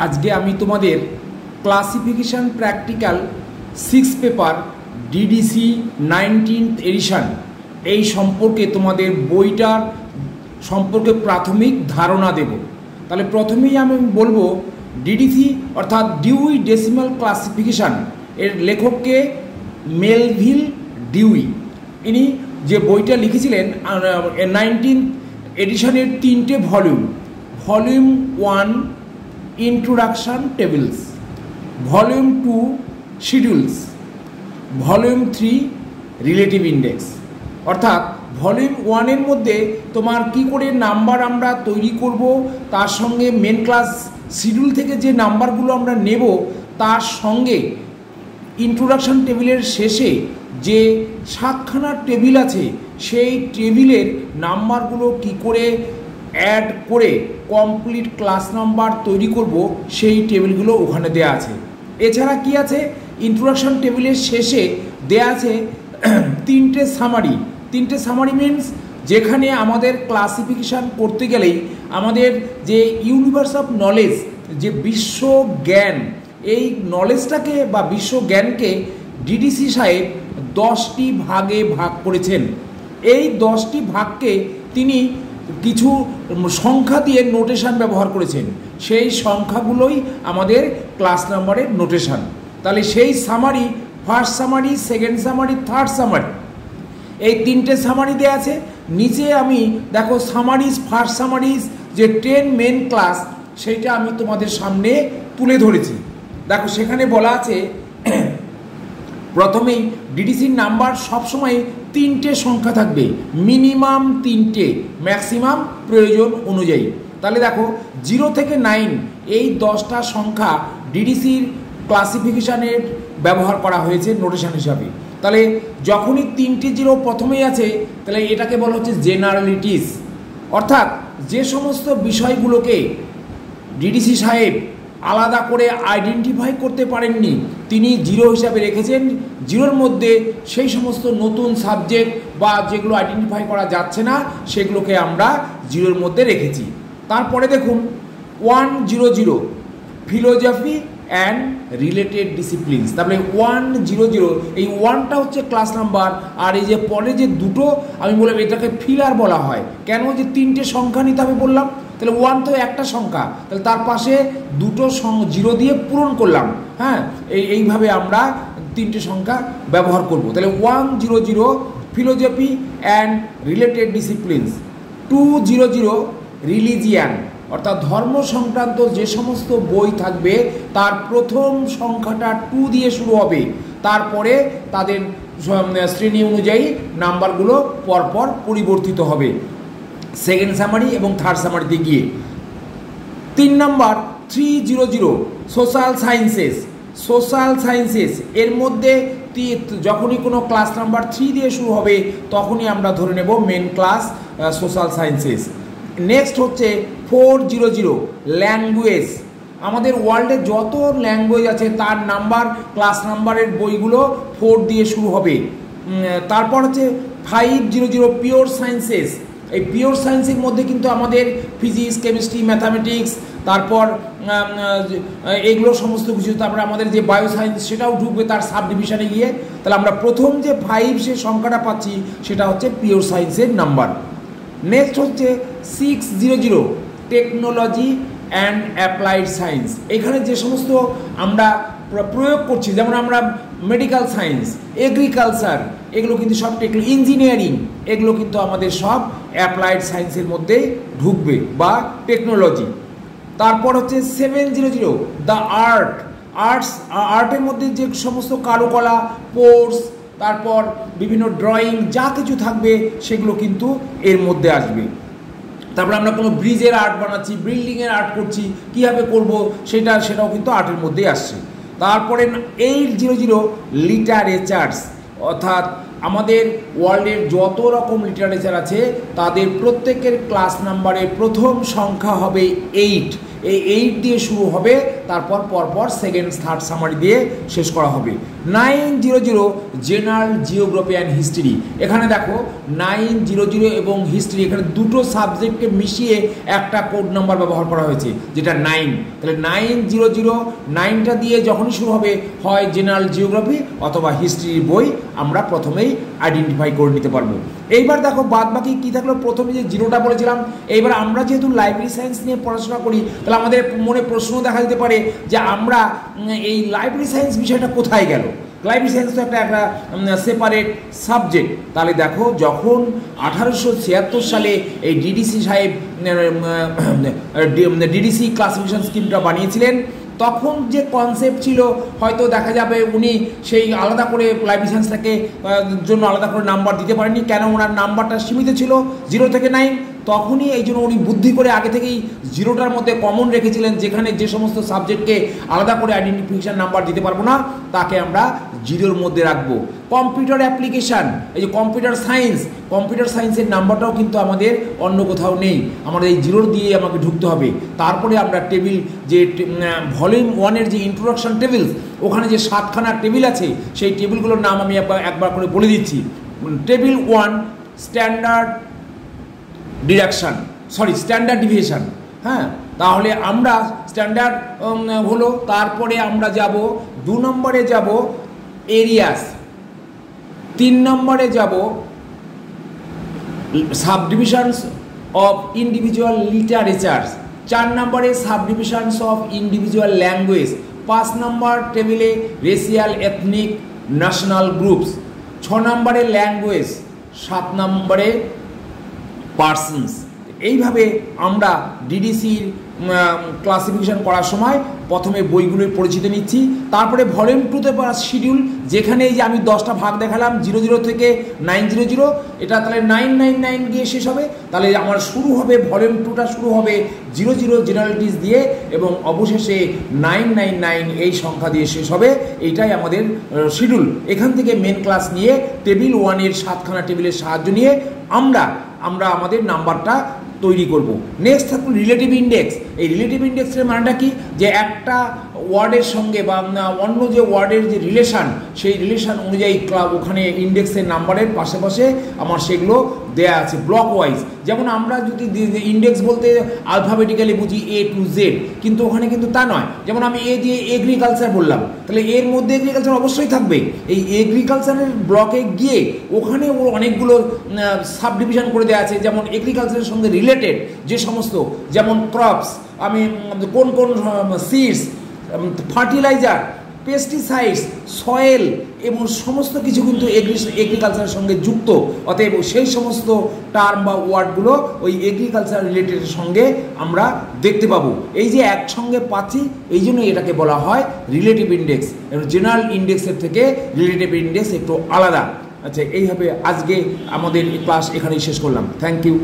আজকে আমি তোমাদের classification practical 6 paper DDC 19th edition এই সম্পর্কে তোমাদের বইটার সম্পর্কে প্রাথমিক ধারণা দেব। তাহলে প্রথমেই আমি বলবো ডিডিসি অর্থাৎ ডিউই ডেসিমাল ক্লাসিফিকেশন এর লেখককে মেলভিল ডিউই। ইনি যে বইটা লিখেছিলেন 19th এডিশনের 3টে volume, volume 1 introduction tables, volume 2 schedules, volume 3 relative index. অর্থাৎ ভলিউম 1-এর মধ্যে তোমার কি করে নাম্বার আমরা তৈরি করব, তার সঙ্গে মেন ক্লাস শিডিউল থেকে যে নাম্বারগুলো আমরা নেব, তার সঙ্গে ইন্ট্রোডাকশন টেবিলের শেষে যে 7খানা টেবিল আছে সেই টেবিলের নাম্বারগুলো কি করে অ্যাড করে কমপ্লিট ক্লাস নাম্বার তৈরি করব, সেই টেবিলগুলো ওখানে দেয়া আছে। এছাড়া কি আছে, ইন্ট্রোডাকশন টেবিলের শেষে দেয়া আছে 3টে সামারি। 3টে সামারি মিনস যেখানে আমাদের ক্লাসিফিকেশান করতে গেলেই আমাদের যে ইউনিভার্স অফ নলেজ, যে বিশ্ব জ্ঞান, এই নলেজটাকে বা বিশ্ব জ্ঞানকে ডিডিসি সাহেব 10টি ভাগে ভাগ করেছেন। এই 10টি ভাগকে তিনি কিছু সংখ্যা দিয়ে নোটেশন ব্যবহার করেছেন, সেই সংখ্যাগুলোই আমাদের ক্লাস নাম্বারের নোটেশন। তাহলে সেই summary, first summary, second summary, third summary, এই 3টে সামারি দেওয়া আছে। নিচে আমি দেখো সামারিজ, ফার্স্ট সামারিজ যে 10 মেন ক্লাস, সেইটা আমি তোমাদের সামনে তুলে ধরেছি। দেখো সেখানে বলা আছে প্রথমেই ডিডিসির নাম্বার সবসময় 3টে সংখ্যা থাকবে, মিনিমাম 3টে, ম্যাক্সিমাম প্রয়োজন অনুযায়ী। তাহলে দেখো 0 থেকে 9 এই 10টা সংখ্যা ডিডিসির ক্লাসিফিকেশানের ব্যবহার করা হয়েছে নোটেশন হিসাবে। তাহলে যখনই 3টে 0 প্রথমেই আছে, তাহলে এটাকে বলা হচ্ছে জেনারেলিটিস। অর্থাৎ যে সমস্ত বিষয়গুলোকে ডিডিসি সাহেব আলাদা করে আইডেন্টিফাই করতে পারেননি, তিনি 0 হিসাবে রেখেছেন। 0-র মধ্যে সেই সমস্ত নতুন সাবজেক্ট বা যেগুলো আইডেন্টিফাই করা যাচ্ছে না, সেগুলোকে আমরা 0-র মধ্যে রেখেছি। তারপরে দেখুন 100 ফিলোজফি অ্যান্ড রিলেটেড ডিসিপ্লিনস। তারপরে 100, এই 1টা হচ্ছে ক্লাস নাম্বার, আর এই যে পরে যে দুটো আমি বললাম এটাকে ফিলার বলা হয়। কেন? যে 3টে সংখ্যা নিতে হবে বললাম, তাহলে 1 তো একটা সংখ্যা, তাহলে তার পাশে দুটো 0 দিয়ে পূরণ করলাম। হ্যাঁ, এইভাবে আমরা 3টে সংখ্যা ব্যবহার করব। তাহলে 100 philosophy and related disciplines, 200 religion, অর্থাৎ ধর্ম সংক্রান্ত যে সমস্ত বই থাকবে তার প্রথম সংখ্যাটা 2 দিয়ে শুরু হবে, তারপরে তাদের শ্রেণী অনুযায়ী নাম্বারগুলো পরপর পরিবর্তিত হবে সেকেন্ড সামারি এবং থার্ড সামারিতে গিয়ে। 3 number 300 social sciences. Social sciences এর মধ্যে যখনই কোনো ক্লাস নাম্বার 3 দিয়ে শুরু হবে, তখনই আমরা ধরে নেব main class social sciences. Next হচ্ছে 400 ল্যাঙ্গুয়েজ। আমাদের ওয়ার্ল্ডে যত ল্যাঙ্গুয়েজ আছে তার নাম্বার, ক্লাস নাম্বারের বইগুলো 4 দিয়ে শুরু হবে। তারপর হচ্ছে 500 পিওর সায়েন্সেস। এই পিওর সায়েন্সের মধ্যে কিন্তু আমাদের ফিজিক্স, কেমিস্ট্রি, ম্যাথামেটিক্স, তারপর এগুলো সমস্ত কিছু, তারপরে আমাদের যে বায়ো সায়েন্স সেটাও ঢুকবে তার সাব ডিভিশনে গিয়ে। তাহলে আমরা প্রথম যে 5 সে সংখ্যাটা পাচ্ছি সেটা হচ্ছে পিওর সায়েন্সের নাম্বার। নেক্সট হচ্ছে 600 টেকনোলজি অ্যান্ড অ্যাপ্লাইড সায়েন্স। এখানে যে সমস্ত আমরা প্রয়োগ করছি, যেমন আমরা মেডিকেল সায়েন্স, এগ্রিকালচার, এগুলো কিন্তু সব ইঞ্জিনিয়ারিং, এগুলো কিন্তু আমাদের সব অ্যাপ্লাইড সায়েন্সের মধ্যে ঢুকবে বা টেকনোলজি। তারপর হচ্ছে 700 দ্য আর্টের মধ্যে যে সমস্ত কারুকলা, পোর্স, তারপর বিভিন্ন ড্রয়িং যা কিছু থাকবে সেগুলো কিন্তু এর মধ্যে আসবে। তারপর আমরা কোনো ব্রিজের আর্ট বানাচ্ছি, বিল্ডিংয়ের আর্ট করছি, কীভাবে করব সেটাও কিন্তু আর্টের মধ্যেই আসছে। তারপরে 800 লিটারেচার্স, অর্থাৎ আমাদের ওয়ার্ল্ডের যত রকম লিটারেচার আছে তাদের প্রত্যেকের ক্লাস নাম্বারের প্রথম সংখ্যা হবে 8 এই 8 দিয়ে শুরু হবে, তারপর পরপর সেকেন্ড থার্ড সামারি দিয়ে শেষ করা হবে। 900 জেনারেল জিওগ্রাফি অ্যান্ড হিস্ট্রি। এখানে দেখো 900 এবং হিস্ট্রি, এখানে দুটো সাবজেক্টকে মিশিয়ে একটা কোড নাম্বার ব্যবহার করা হয়েছে যেটা 9। তাহলে 900 9টা দিয়ে যখনই শুরু হবে হয় জেনারেল জিওগ্রাফি অথবা হিস্ট্রির বই আমরা প্রথমেই আইডেন্টিফাই করে নিতে পারবো। এইবার দেখো বাদ বাকি কী থাকলো, প্রথমে যে 0টা বলেছিলাম। এইবার আমরা যেহেতু লাইব্রেরি সায়েন্স নিয়ে পড়াশোনা করি, তাহলে আমাদের মনে প্রশ্ন দেখা যেতে পারে যে আমরা এই লাইব্রেরি সায়েন্স বিষয়টা কোথায় গেল। লাইব্রেরি সায়েন্স তো একটা সেপারেট সাবজেক্ট। তাহলে দেখো যখন 1876 সালে এই ডিডিসি সাহেব ডিডিসি ক্লাসিফিকেশন স্কিমটা বানিয়েছিলেন, তখন যে কনসেপ্ট ছিল হয়তো দেখা যাবে উনি সেই আলাদা করে লাইব্রেরি সায়েন্সটাকে জন্য আলাদা করে নাম্বার দিতে পারেননি, কেন ওনার নাম্বারটা সীমিত ছিল 0 থেকে 9। তখনই এই জন্য উনি বুদ্ধি করে আগে থেকেই 0টার মধ্যে কমন রেখেছিলেন, যেখানে যে সমস্ত সাবজেক্টকে আলাদা করে আইডেন্টিফিকেশান নাম্বার দিতে পারবো না তাকে আমরা 0-র মধ্যে রাখবো। কম্পিউটার অ্যাপ্লিকেশান, এই যে কম্পিউটার সায়েন্সের নাম্বারটাও কিন্তু আমাদের অন্য কোথাও নেই, আমাদের এই 0 দিয়ে আমাকে ঢুকতে হবে। তারপরে আমরা টেবিল যে ভলিউম 1-এর যে ইন্ট্রোডাকশন টেবিলস, ওখানে যে 7খানা টেবিল আছে সেই টেবিলগুলোর নাম আমি একবার করে বলে দিচ্ছি। Table 1 standard deviation. হ্যাঁ, তাহলে আমরা স্ট্যান্ডার্ড হলো, তারপরে আমরা যাব 2 নম্বরে যাব এরিয়াস, 3 নম্বরে যাব সাবডিভিশনস অফ ইন্ডিভিজুয়াল লিটারেচার্স, 4 নম্বরে সাবডিভিশনস অফ ইন্ডিভিজুয়াল ল্যাঙ্গুয়েজ, 5 নম্বর টেবিলে রেশিয়াল এথনিক ন্যাশনাল গ্রুপস, 6 নম্বরে ল্যাঙ্গুয়েজ, 7 নম্বরে পার্সনস। এইভাবে আমরা ডিডিসির ক্লাসিফিকেশন করার সময় প্রথমে বইগুলোর পরিচিতি নিচ্ছি, তারপরে ভলিউম 2-তে শিডিউল, যেখানে এই যে আমি 10টা ভাগ দেখালাম 00 থেকে 900, এটা তাহলে 999 গিয়ে শেষ হবে। তাহলে আমার শুরু হবে ভলিউম 2টা শুরু হবে 00 জেনারেলিটিস দিয়ে এবং অবশেষে 999 এই সংখ্যা দিয়ে শেষ হবে। এইটাই আমাদের শিডিউল। এখান থেকে মেন ক্লাস নিয়ে টেবিল 1-এর 7খানা টেবিলের সাহায্য নিয়ে আমরা আমাদের নাম্বারটা তৈরি করব। নেক্সট থাকলো রিলেটিভ ইন্ডেক্স। এই রিলেটিভ ইন্ডেক্সের মানেটা কি, যে একটা ওয়ার্ডের সঙ্গে বা অন্য যে ওয়ার্ডের যে রিলেশান, সেই রিলেশান অনুযায়ী ওখানে ইন্ডেক্সের নাম্বারের পাশে আমার সেগুলো দেয়া আছে ব্লক ওয়াইজ। যেমন আমরা যদি ইন্ডেক্স বলতে আলফাবেটিক্যালি বুঝি A to Z, কিন্তু ওখানে কিন্তু তা নয়। যেমন আমি এ দিয়ে এগ্রিকালচার বললাম, তাহলে এর মধ্যে এগ্রিকালচার অবশ্যই থাকবে। এই এগ্রিকালচারের ব্লকে গিয়ে ওখানে ও অনেকগুলো সাব ডিভিশন করে দেওয়া আছে, যেমন এগ্রিকালচারের সঙ্গে রিলেটেড যে সমস্ত, যেমন ক্রপস, আমি কোন সিডস, ফার্টিলাইজার, পেস্টিসাইডস, সয়েল এবং সমস্ত কিছু কিন্তু এগ্রিকালচারের সঙ্গে যুক্ত। অতএব সেই সমস্ত টার্ম বা ওয়ার্ডগুলো ওই এগ্রিকালচার রিলেটেডের সঙ্গে আমরা দেখতে পাবো। এই যে একসঙ্গে পাচ্ছি, এই জন্য এটাকে বলা হয় রিলেটিভ ইন্ডেক্স। জেনারেল ইন্ডেক্সের থেকে রিলেটিভ ইন্ডেক্স একটু আলাদা। আচ্ছা, এইভাবে আজকে আমাদের ক্লাস এখানেই শেষ করলাম। Thank you.